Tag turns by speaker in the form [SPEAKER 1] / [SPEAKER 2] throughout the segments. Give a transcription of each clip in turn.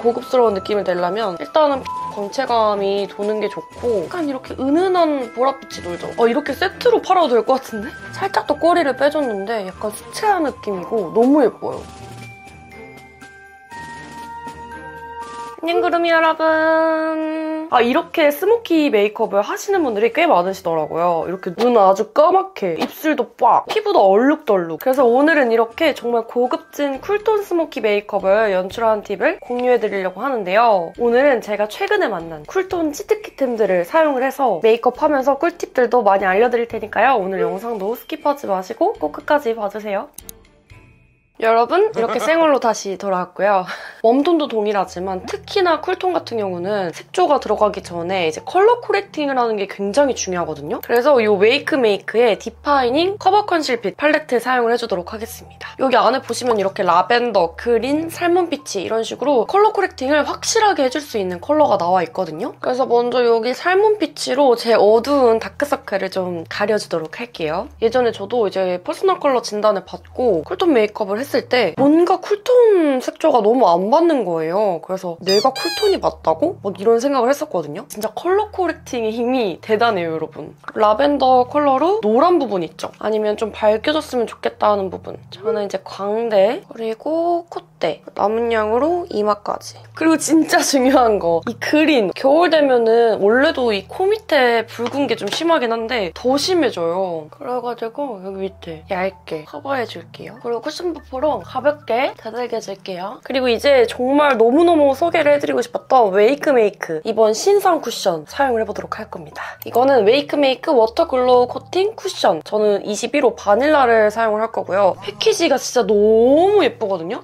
[SPEAKER 1] 고급스러운 느낌을 내려면 일단은 광채감이 도는 게 좋고 약간 이렇게 은은한 보랏빛이 돌죠. 이렇게 세트로 팔아도 될 것 같은데? 살짝 더 꼬리를 빼줬는데 약간 수채화 느낌이고 너무 예뻐요. 안녕 구름이 여러분. 이렇게 스모키 메이크업을 하시는 분들이 꽤 많으시더라고요. 이렇게 눈 아주 까맣게, 입술도 빡, 피부도 얼룩덜룩. 그래서 오늘은 이렇게 정말 고급진 쿨톤 스모키 메이크업을 연출하는 팁을 공유해드리려고 하는데요. 오늘은 제가 최근에 만난 쿨톤 치트키템들을 사용을 해서 메이크업 하면서 꿀팁들도 많이 알려드릴 테니까요. 오늘 영상도 스킵하지 마시고 꼭 끝까지 봐주세요. 여러분, 이렇게 생얼로 다시 돌아왔고요. 웜톤도 동일하지만 특히나 쿨톤 같은 경우는 색조가 들어가기 전에 이제 컬러 코렉팅을 하는 게 굉장히 중요하거든요. 그래서 이 웨이크메이크의 디파이닝 커버 컨실핏 팔레트 사용을 해주도록 하겠습니다. 여기 안에 보시면 이렇게 라벤더, 그린, 살몬피치 이런 식으로 컬러 코렉팅을 확실하게 해줄 수 있는 컬러가 나와 있거든요. 그래서 먼저 여기 살몬피치로 제 어두운 다크서클을 좀 가려주도록 할게요. 예전에 저도 이제 퍼스널 컬러 진단을 받고 쿨톤 메이크업을 했을 때 뭔가 쿨톤 색조가 너무 안 받는 거예요. 그래서 내가 쿨톤이 맞다고? 막 이런 생각을 했었거든요. 진짜 컬러 코렉팅의 힘이 대단해요, 여러분. 라벤더 컬러로 노란 부분 있죠? 아니면 좀 밝혀졌으면 좋겠다 하는 부분. 저는 이제 광대, 그리고 콧대, 남은 양으로 이마까지. 그리고 진짜 중요한 거, 이 그린. 겨울 되면은 원래도 이 코 밑에 붉은 게 좀 심하긴 한데 더 심해져요. 그래가지고 여기 밑에 얇게 커버해줄게요. 그리고 쿠션 퍼프로 가볍게 다듬어줄게요. 그리고 이제 정말 너무너무 소개를 해드리고 싶었던 웨이크메이크 이번 신상 쿠션 사용을 해보도록 할 겁니다. 이거는 웨이크메이크 워터 글로우 코팅 쿠션. 저는 21호 바닐라를 사용을 할 거고요. 패키지가 진짜 너무 예쁘거든요.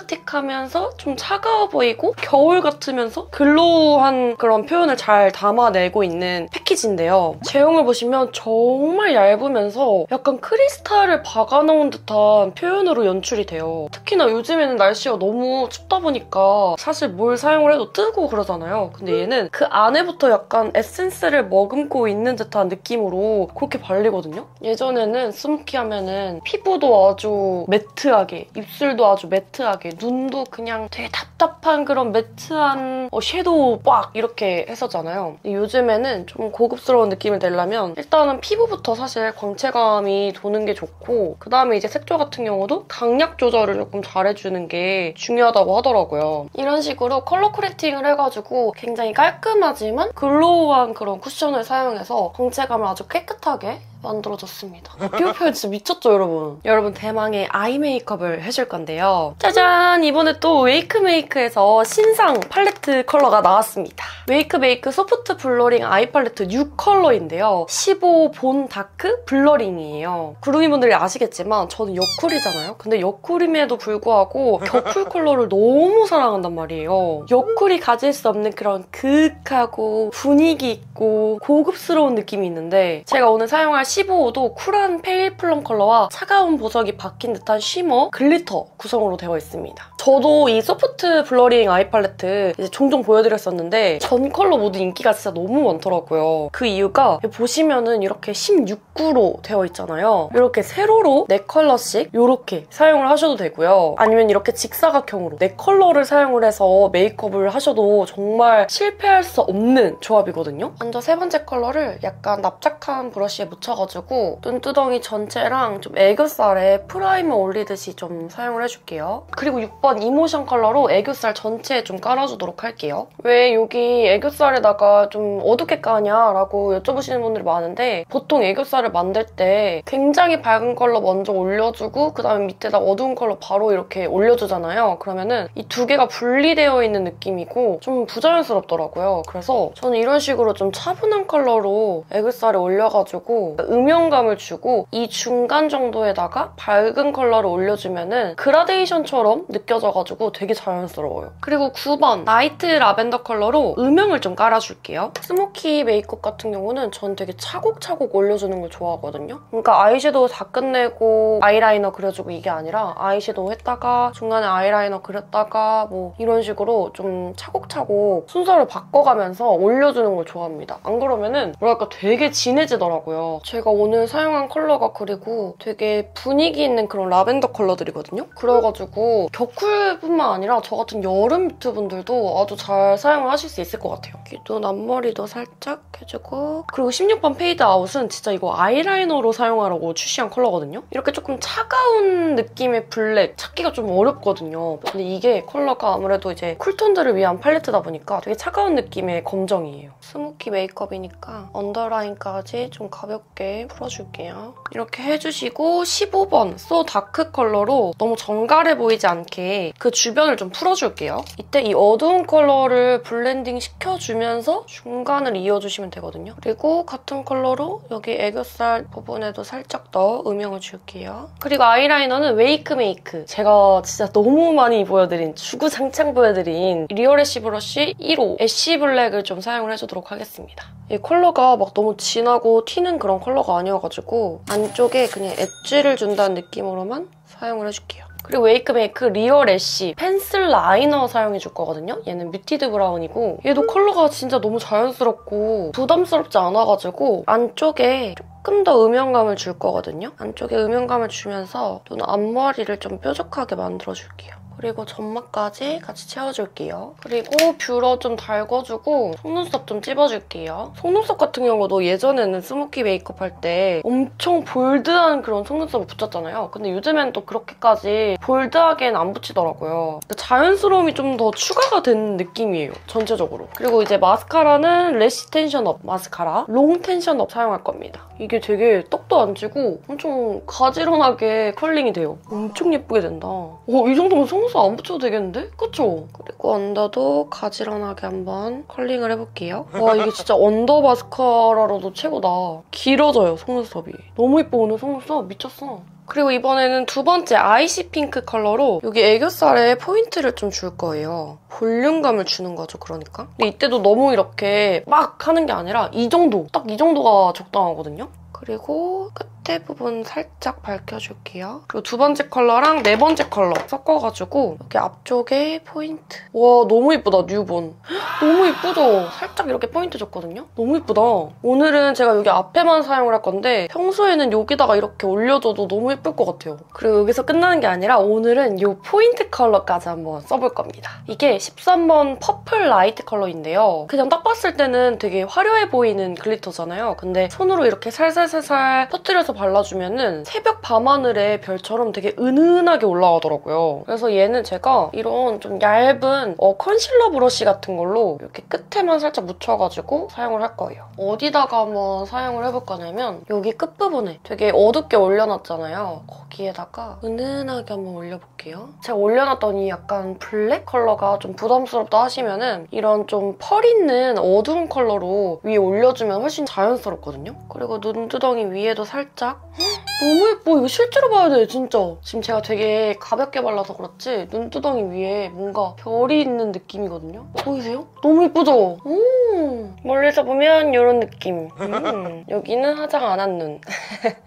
[SPEAKER 1] 사이버틱하면서 좀 차가워 보이고 겨울 같으면서 글로우한 그런 표현을 잘 담아내고 있는 패키지인데요. 제형을 보시면 정말 얇으면서 약간 크리스탈을 박아놓은 듯한 표현으로 연출이 돼요. 특히나 요즘에는 날씨가 너무 춥다 보니까 사실 뭘 사용을 해도 뜨고 그러잖아요. 근데 얘는 그 안에부터 약간 에센스를 머금고 있는 듯한 느낌으로 그렇게 발리거든요. 예전에는 스모키 하면은 피부도 아주 매트하게, 입술도 아주 매트하게, 눈도 그냥 되게 답답한 그런 매트한 섀도우 빡 이렇게 했었잖아요. 근데 요즘에는 좀 고급스러운 느낌을 내려면 일단은 피부부터 사실 광채감이 도는 게 좋고 그 다음에 이제 색조 같은 경우도 강약 조절을 조금 잘해주는 게 중요하다고 하더라고요. 이런 식으로 컬러 코렉팅을 해가지고 굉장히 깔끔하지만 글로우한 그런 쿠션을 사용해서 광채감을 아주 깨끗하게 만들어줬습니다. 피부 표현 진짜 미쳤죠, 여러분? 여러분, 대망의 아이 메이크업을 해줄 건데요. 짜잔! 이번에 또 웨이크메이크에서 신상 팔레트 컬러가 나왔습니다. 웨이크메이크 소프트 블러링 아이 팔레트 6컬러인데요. 15 본 다크 블러링이에요. 구름이분들이 아시겠지만 저는 여쿨이잖아요? 근데 여쿨임에도 불구하고 겨쿨 컬러를 너무 사랑한단 말이에요. 여쿨이 가질 수 없는 그런 그윽하고 분위기 있고 고급스러운 느낌이 있는데 제가 오늘 사용할 15호도 쿨한 페일 플럼 컬러와 차가운 보석이 박힌 듯한 쉬머, 글리터 구성으로 되어 있습니다. 저도 이 소프트 블러링 아이 팔레트 이제 종종 보여드렸었는데 전 컬러 모두 인기가 진짜 너무 많더라고요. 그 이유가 보시면은 이렇게 16구로 되어 있잖아요. 이렇게 세로로 4컬러씩 이렇게 사용을 하셔도 되고요. 아니면 이렇게 직사각형으로 4컬러를 사용을 해서 메이크업을 하셔도 정말 실패할 수 없는 조합이거든요. 먼저 세 번째 컬러를 약간 납작한 브러쉬에 묻혀가지고 눈두덩이 전체랑 좀 애교살에 프라이머 올리듯이 좀 사용을 해줄게요. 그리고 6번 이모션 컬러로 애교살 전체에 좀 깔아주도록 할게요. 왜 여기 애교살에다가 좀 어둡게 까냐라고 여쭤보시는 분들이 많은데 보통 애교살을 만들 때 굉장히 밝은 컬러 먼저 올려주고 그다음에 밑에다 어두운 컬러 바로 이렇게 올려주잖아요. 그러면은 이 두 개가 분리되어 있는 느낌이고 좀 부자연스럽더라고요. 그래서 저는 이런 식으로 좀 차분한 컬러로 애교살에 올려가지고 음영감을 주고 이 중간 정도에다가 밝은 컬러를 올려주면은 그라데이션처럼 느껴져가지고 되게 자연스러워요. 그리고 9번 나이트 라이트 라벤더 컬러로 음영을 좀 깔아줄게요. 스모키 메이크업 같은 경우는 전 되게 차곡차곡 올려주는 걸 좋아하거든요. 그러니까 아이섀도우 다 끝내고 아이라이너 그려주고 이게 아니라 아이섀도우 했다가 중간에 아이라이너 그렸다가 뭐 이런 식으로 좀 차곡차곡 순서를 바꿔가면서 올려주는 걸 좋아합니다. 안 그러면은 뭐랄까 되게 진해지더라고요. 제가 오늘 사용한 컬러가 그리고 되게 분위기 있는 그런 라벤더 컬러들이거든요. 그래가지고 겨쿨뿐만 아니라 저 같은 여름 뮤트 분들도 아주 잘 사용을 하실 수 있을 것 같아요. 눈 앞머리도 살짝 해주고 그리고 16번 페이드 아웃은 진짜 이거 아이라이너로 사용하라고 출시한 컬러거든요. 이렇게 조금 차가운 느낌의 블랙 찾기가 좀 어렵거든요. 근데 이게 컬러가 아무래도 이제 쿨톤들을 위한 팔레트다 보니까 되게 차가운 느낌의 검정이에요. 스모키 메이크업이니까 언더라인까지 좀 가볍게 풀어줄게요. 이렇게 해주시고 15번 So 다크 컬러로 너무 정갈해 보이지 않게 그 주변을 좀 풀어줄게요. 이때 이 어두운 컬러를 블렌딩 시켜주면서 중간을 이어주시면 되거든요. 그리고 같은 컬러로 여기 애교살 부분에도 살짝 더 음영을 줄게요. 그리고 아이라이너는 웨이크 메이크. 제가 진짜 너무 많이 보여드린, 주구장창 보여드린 리얼 애쉬 브러쉬 1호 애쉬 블랙을 좀 사용을 해주도록 하겠습니다. 이 컬러가 막 너무 진하고 튀는 그런 컬러가 아니어가지고 안쪽에 그냥 엣지를 준다는 느낌으로만 사용을 해줄게요. 그리고 웨이크메이크 리얼 애쉬 펜슬 라이너 사용해줄 거거든요. 얘는 뮤티드 브라운이고 얘도 컬러가 진짜 너무 자연스럽고 부담스럽지 않아가지고 안쪽에 조금 더 음영감을 줄 거거든요. 안쪽에 음영감을 주면서 눈 앞머리를 좀 뾰족하게 만들어줄게요. 그리고 점막까지 같이 채워줄게요. 그리고 뷰러 좀 달궈주고 속눈썹 좀 찝어줄게요. 속눈썹 같은 경우도 예전에는 스모키 메이크업 할 때 엄청 볼드한 그런 속눈썹을 붙였잖아요. 근데 요즘엔 또 그렇게까지 볼드하게는 안 붙이더라고요. 자연스러움이 좀 더 추가가 된 느낌이에요, 전체적으로. 그리고 이제 마스카라는 래쉬 텐션업 마스카라 롱 텐션업 사용할 겁니다. 이게 되게 떡도 안 지고 엄청 가지런하게 컬링이 돼요. 엄청 예쁘게 된다. 이 정도면 속눈썹 안 붙여도 되겠는데? 그쵸? 그리고 언더도 가지런하게 한번 컬링을 해볼게요. 와, 이게 진짜 언더 마스카라로도 최고다. 길어져요, 속눈썹이. 너무 예뻐, 오늘 속눈썹. 미쳤어. 그리고 이번에는 두 번째 아이시 핑크 컬러로 여기 애교살에 포인트를 좀 줄 거예요. 볼륨감을 주는 거죠, 그러니까. 근데 이때도 너무 이렇게 막 하는 게 아니라 이 정도, 딱 이 정도가 적당하거든요. 그리고 끝에 부분 살짝 밝혀줄게요. 그리고 두 번째 컬러랑 네 번째 컬러 섞어가지고 여기 앞쪽에 포인트. 와, 너무 예쁘다, 뉴본. 너무 예쁘죠? 살짝 이렇게 포인트 줬거든요? 너무 예쁘다. 오늘은 제가 여기 앞에만 사용을 할 건데 평소에는 여기다가 이렇게 올려줘도 너무 예쁠 것 같아요. 그리고 여기서 끝나는 게 아니라 오늘은 이 포인트 컬러까지 한번 써볼 겁니다. 이게 13번 퍼플 라이트 컬러인데요. 그냥 딱 봤을 때는 되게 화려해 보이는 글리터잖아요. 근데 손으로 이렇게 살살살살 퍼뜨려서 발라주면은 새벽 밤하늘의 별처럼 되게 은은하게 올라가더라고요. 그래서 얘는 제가 이런 좀 얇은 컨실러 브러쉬 같은 걸로 이렇게 끝에만 살짝 묻혀가지고 사용을 할 거예요. 어디다가 한번 사용을 해볼 거냐면 여기 끝부분에 되게 어둡게 올려놨잖아요. 거기에다가 은은하게 한번 올려볼게요. 제가 올려놨더니 약간 블랙 컬러가 좀 부담스럽다 하시면은 이런 좀 펄 있는 어두운 컬러로 위에 올려주면 훨씬 자연스럽거든요. 그리고 눈두덩이 위에도 살짝 너무 예뻐. 이거 실제로 봐야 돼, 진짜. 지금 제가 되게 가볍게 발라서 그렇지 눈두덩이 위에 뭔가 별이 있는 느낌이거든요. 보이세요? 너무 예쁘죠? 멀리서 보면 이런 느낌. 여기는 화장 안 한 눈.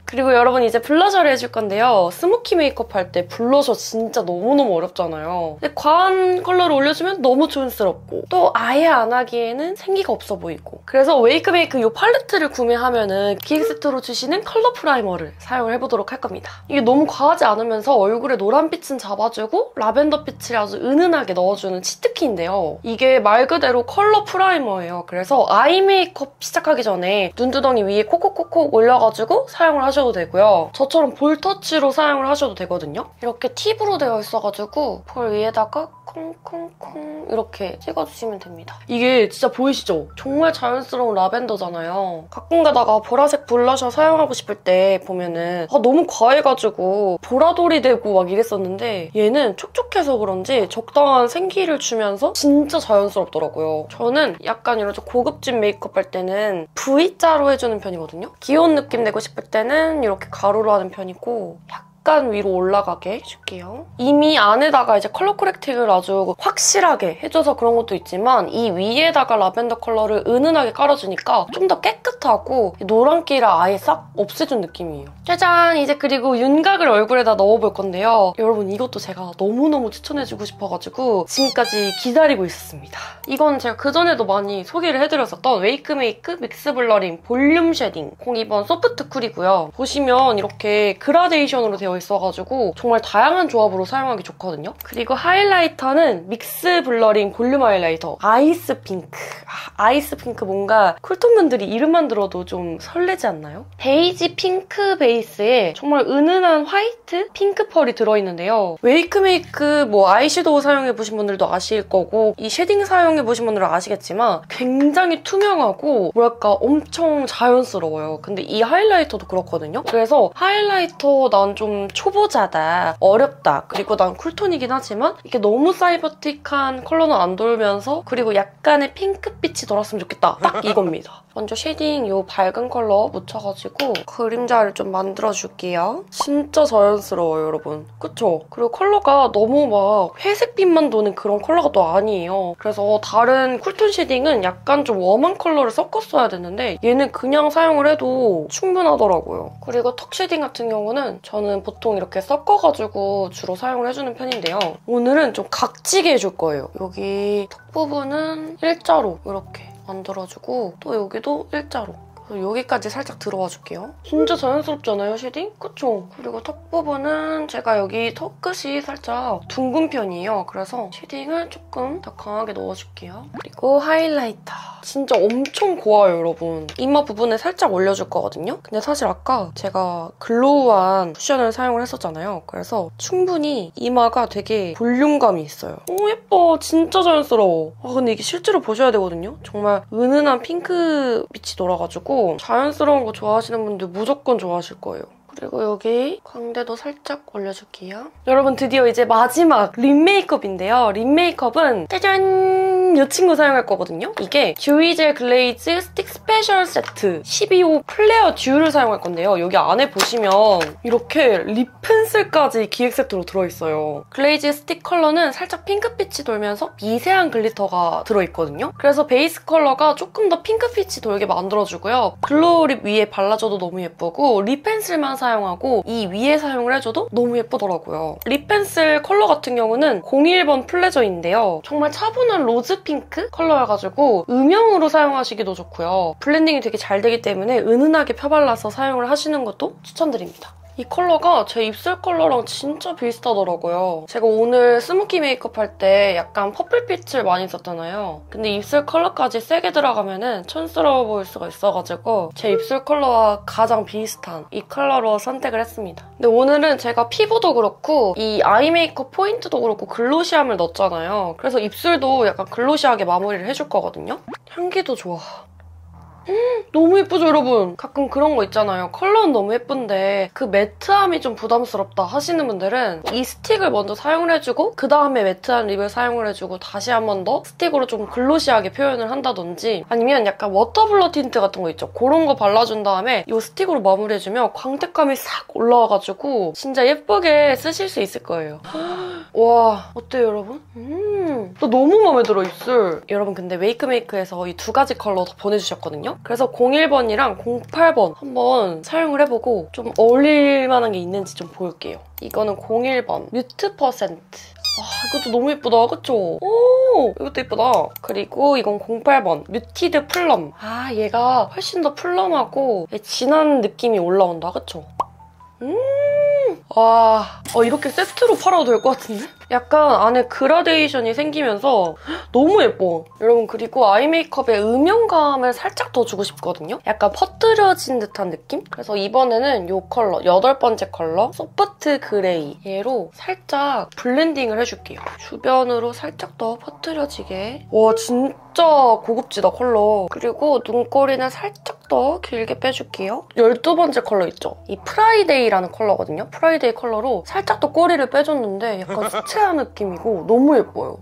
[SPEAKER 1] 그리고 여러분 이제 블러셔를 해줄 건데요. 스모키 메이크업 할 때 블러셔 진짜 너무너무 어렵잖아요. 근데 과한 컬러를 올려주면 너무 촌스럽고 또 아예 안 하기에는 생기가 없어 보이고 그래서 웨이크메이크 이 팔레트를 구매하면은 기획세트로 주시는 컬러 프라이머를 사용을 해보도록 할 겁니다. 이게 너무 과하지 않으면서 얼굴에 노란빛은 잡아주고 라벤더빛을 아주 은은하게 넣어주는 치트키인데요. 이게 말 그대로 컬러 프라이머예요. 그래서 아이 메이크업 시작하기 전에 눈두덩이 위에 콕콕콕콕 올려가지고 사용을 하셔도 되고요. 저처럼 볼터치로 사용을 하셔도 되거든요. 이렇게 팁으로 되어 있어가지고 볼 위에다가 콩콩콩 이렇게 찍어주시면 됩니다. 이게 진짜 보이시죠? 정말 자연스러운 라벤더잖아요. 가끔 가다가 보라색 블러셔 사용하고 싶을 때 보면은 너무 과해가지고 보라돌이 되고 막 이랬었는데 얘는 촉촉해서 그런지 적당한 생기를 주면서 진짜 자연스럽더라고요. 저는 약간 이런 좀 고급진 메이크업 할 때는 V자로 해주는 편이거든요. 귀여운 느낌 내고 싶을 때는 이렇게 가로로 하는 편이고 약간 위로 올라가게 해줄게요. 이미 안에다가 이제 컬러 코렉팅을 아주 확실하게 해줘서 그런 것도 있지만 이 위에다가 라벤더 컬러를 은은하게 깔아주니까 좀 더 깨끗하고 노란기를 아예 싹 없애준 느낌이에요. 짜잔! 이제 그리고 윤곽을 얼굴에다 넣어볼 건데요. 여러분 이것도 제가 너무너무 추천해주고 싶어가지고 지금까지 기다리고 있었습니다. 이건 제가 그전에도 많이 소개를 해드렸었던 웨이크메이크 믹스 블러링 볼륨 쉐딩 02번 소프트 쿨이고요. 보시면 이렇게 그라데이션으로 되어 있어가지고 정말 다양한 조합으로 사용하기 좋거든요. 그리고 하이라이터는 믹스 블러링 볼륨 하이라이터 아이스 핑크. 아이스 핑크 뭔가 쿨톤분들이 이름만 들어도 좀 설레지 않나요? 베이지 핑크 베이스에 정말 은은한 화이트 핑크 펄이 들어있는데요. 웨이크메이크 뭐 아이섀도우 사용해보신 분들도 아실 거고 이 쉐딩 사용해보신 분들은 아시겠지만 굉장히 투명하고 뭐랄까 엄청 자연스러워요. 근데 이 하이라이터도 그렇거든요. 그래서 하이라이터 난 좀 초보자다, 어렵다, 그리고 난 쿨톤이긴 하지만 이게 너무 사이버틱한 컬러는 안 돌면서 그리고 약간의 핑크빛이 돌았으면 좋겠다. 딱 이겁니다. 먼저 쉐딩 이 밝은 컬러 묻혀가지고 그림자를 좀 만들어줄게요. 진짜 자연스러워요, 여러분. 그쵸? 그리고 컬러가 너무 막 회색빛만 도는 그런 컬러가 또 아니에요. 그래서 다른 쿨톤 쉐딩은 약간 좀 웜한 컬러를 섞었어야 됐는데 얘는 그냥 사용을 해도 충분하더라고요. 그리고 턱 쉐딩 같은 경우는 저는 보통 이렇게 섞어가지고 주로 사용을 해주는 편인데요. 오늘은 좀 각지게 해줄 거예요. 여기 턱 부분은 일자로 이렇게 만들어주고 또 여기도 일자로. 여기까지 살짝 들어와 줄게요. 진짜 자연스럽잖아요, 쉐딩? 그쵸? 그리고 턱 부분은 제가 여기 턱 끝이 살짝 둥근 편이에요. 그래서 쉐딩을 조금 더 강하게 넣어줄게요. 그리고 하이라이터. 진짜 엄청 고와요, 여러분. 이마 부분에 살짝 올려줄 거거든요? 근데 사실 아까 제가 글로우한 쿠션을 사용을 했었잖아요. 그래서 충분히 이마가 되게 볼륨감이 있어요. 오, 예뻐. 진짜 자연스러워. 아, 근데 이게 실제로 보셔야 되거든요? 정말 은은한 핑크 빛이 돌아가지고 자연스러운 거 좋아하시는 분들 무조건 좋아하실 거예요. 그리고 여기 광대도 살짝 올려줄게요. 여러분 드디어 이제 마지막 립 메이크업인데요. 립 메이크업은 짜잔! 이 친구 사용할 거거든요. 이게 듀이젤 글레이즈 스틱 스페셜 세트 12호 플레어 듀를 사용할 건데요. 여기 안에 보시면 이렇게 립 펜슬까지 기획 세트로 들어있어요. 글레이즈 스틱 컬러는 살짝 핑크빛이 돌면서 미세한 글리터가 들어있거든요. 그래서 베이스 컬러가 조금 더 핑크빛이 돌게 만들어주고요. 글로우 립 위에 발라줘도 너무 예쁘고 립 펜슬만 사용하고 이 위에 사용을 해줘도 너무 예쁘더라고요. 립 펜슬 컬러 같은 경우는 01번 플레저인데요. 정말 차분한 로즈 핑크 컬러여가지고 음영으로 사용하시기도 좋고요. 블렌딩이 되게 잘 되기 때문에 은은하게 펴발라서 사용을 하시는 것도 추천드립니다. 이 컬러가 제 입술 컬러랑 진짜 비슷하더라고요. 제가 오늘 스모키 메이크업 할 때 약간 퍼플빛을 많이 썼잖아요. 근데 입술 컬러까지 세게 들어가면 촌스러워 보일 수가 있어가지고 제 입술 컬러와 가장 비슷한 이 컬러로 선택을 했습니다. 근데 오늘은 제가 피부도 그렇고 이 아이 메이크업 포인트도 그렇고 글로시함을 넣었잖아요. 그래서 입술도 약간 글로시하게 마무리를 해줄 거거든요. 향기도 좋아. 너무 예쁘죠, 여러분? 가끔 그런 거 있잖아요. 컬러는 너무 예쁜데 그 매트함이 좀 부담스럽다 하시는 분들은 이 스틱을 먼저 사용을 해주고 그 다음에 매트한 립을 사용을 해주고 다시 한 번 더 스틱으로 좀 글로시하게 표현을 한다든지 아니면 약간 워터블러 틴트 같은 거 있죠? 그런 거 발라준 다음에 이 스틱으로 마무리해주면 광택감이 싹 올라와가지고 진짜 예쁘게 쓰실 수 있을 거예요. 와, 어때요, 여러분? 또 너무 마음에 들어, 입술. 여러분 근데 웨이크메이크에서 이 두 가지 컬러 더 보내주셨거든요? 그래서 01번이랑 08번 한번 사용을 해보고 좀 어울릴 만한 게 있는지 좀 볼게요. 이거는 01번 뮤트 퍼센트. 아, 이것도 너무 예쁘다, 그쵸? 오, 이것도 예쁘다. 그리고 이건 08번 뮤티드 플럼. 아, 얘가 훨씬 더 플럼하고 진한 느낌이 올라온다, 그쵸? 와, 이렇게 세트로 팔아도 될 것 같은데? 약간 안에 그라데이션이 생기면서 너무 예뻐. 여러분 그리고 아이 메이크업에 음영감을 살짝 더 주고 싶거든요? 약간 퍼뜨려진 듯한 느낌? 그래서 이번에는 이 컬러, 8번째 컬러 소프트 그레이 얘로 살짝 블렌딩을 해줄게요. 주변으로 살짝 더 퍼뜨려지게. 와, 진짜 고급지다, 컬러. 그리고 눈꼬리는 살짝 더 길게 빼줄게요. 12번째 컬러 있죠? 이 프라이데이라는 컬러거든요? 프라이데이 컬러로 살짝 더 꼬리를 빼줬는데 약간 수채화 느낌이고 너무 예뻐요.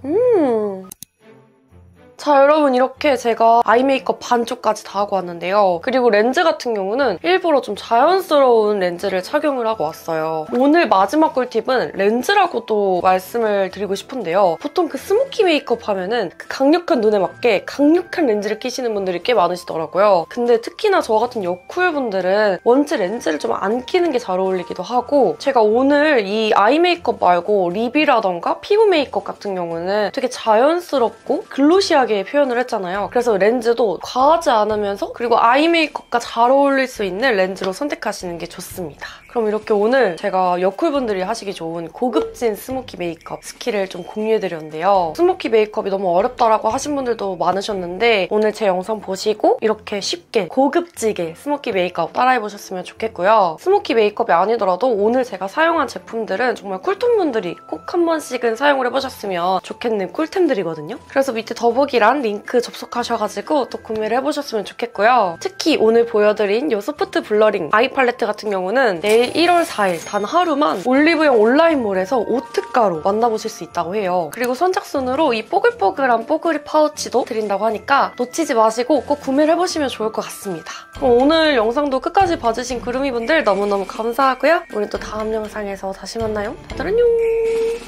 [SPEAKER 1] 자, 여러분 이렇게 제가 아이 메이크업 반쪽까지 다 하고 왔는데요. 그리고 렌즈 같은 경우는 일부러 좀 자연스러운 렌즈를 착용을 하고 왔어요. 오늘 마지막 꿀팁은 렌즈라고도 말씀을 드리고 싶은데요. 보통 그 스모키 메이크업 하면은 그 강력한 눈에 맞게 강력한 렌즈를 끼시는 분들이 꽤 많으시더라고요. 근데 특히나 저 같은 여쿨분들은 원체 렌즈를 좀 안 끼는 게 잘 어울리기도 하고, 제가 오늘 이 아이 메이크업 말고 립이라던가 피부 메이크업 같은 경우는 되게 자연스럽고 글로시하게 표현을 했잖아요. 그래서 렌즈도 과하지 않으면서 그리고 아이 메이크업과 잘 어울릴 수 있는 렌즈로 선택하시는 게 좋습니다. 그럼 이렇게 오늘 제가 여쿨분들이 하시기 좋은 고급진 스모키 메이크업 스킬을 좀 공유해드렸는데요. 스모키 메이크업이 너무 어렵다라고 하신 분들도 많으셨는데 오늘 제 영상 보시고 이렇게 쉽게 고급지게 스모키 메이크업 따라해보셨으면 좋겠고요. 스모키 메이크업이 아니더라도 오늘 제가 사용한 제품들은 정말 쿨톤분들이 꼭 한 번씩은 사용을 해보셨으면 좋겠는 꿀템들이거든요. 그래서 밑에 더보기란 링크 접속하셔가지고 또 구매를 해보셨으면 좋겠고요. 특히 오늘 보여드린 이 소프트 블러링 아이 팔레트 같은 경우는 내일 1월 4일 단 하루만 올리브영 온라인몰에서 오특가로 만나보실 수 있다고 해요. 그리고 선착순으로 이 뽀글뽀글한 뽀글이 파우치도 드린다고 하니까 놓치지 마시고 꼭 구매를 해보시면 좋을 것 같습니다. 그럼 오늘 영상도 끝까지 봐주신 구름이분들 너무너무 감사하고요. 우리 또 다음 영상에서 다시 만나요. 다들 안녕!